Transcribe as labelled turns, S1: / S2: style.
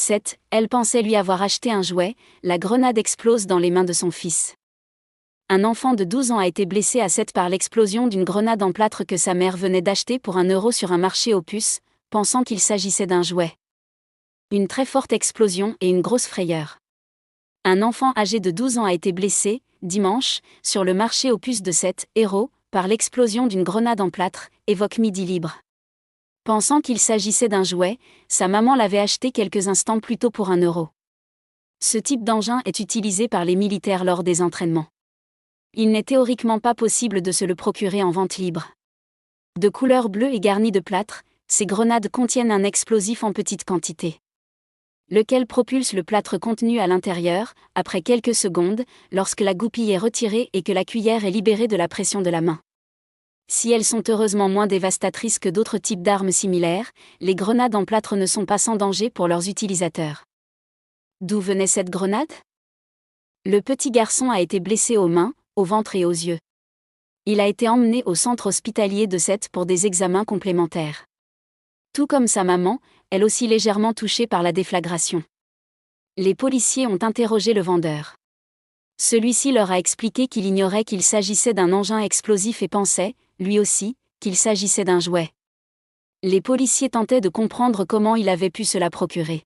S1: 7. Elle pensait lui avoir acheté un jouet, la grenade explose dans les mains de son fils. Un enfant de 12 ans a été blessé à 7 par l'explosion d'une grenade en plâtre que sa mère venait d'acheter pour 1 euro sur un marché aux puces, pensant qu'il s'agissait d'un jouet. Une très forte explosion et une grosse frayeur. Un enfant âgé de 12 ans a été blessé, dimanche, sur le marché aux puces de 7 euros, par l'explosion d'une grenade en plâtre, évoque Midi Libre. Pensant qu'il s'agissait d'un jouet, sa maman l'avait acheté quelques instants plus tôt pour 1 euro. Ce type d'engin est utilisé par les militaires lors des entraînements. Il n'est théoriquement pas possible de se le procurer en vente libre. De couleur bleue et garnie de plâtre, ces grenades contiennent un explosif en petite quantité, lequel propulse le plâtre contenu à l'intérieur, après quelques secondes, lorsque la goupille est retirée et que la cuillère est libérée de la pression de la main. Si elles sont heureusement moins dévastatrices que d'autres types d'armes similaires, les grenades en plâtre ne sont pas sans danger pour leurs utilisateurs. D'où venait cette grenade ? Le petit garçon a été blessé aux mains, au ventre et aux yeux. Il a été emmené au centre hospitalier de Sète pour des examens complémentaires. Tout comme sa maman, elle aussi légèrement touchée par la déflagration. Les policiers ont interrogé le vendeur. Celui-ci leur a expliqué qu'il ignorait qu'il s'agissait d'un engin explosif et pensait, lui aussi, qu'il s'agissait d'un jouet. Les policiers tentaient de comprendre comment il avait pu se la procurer.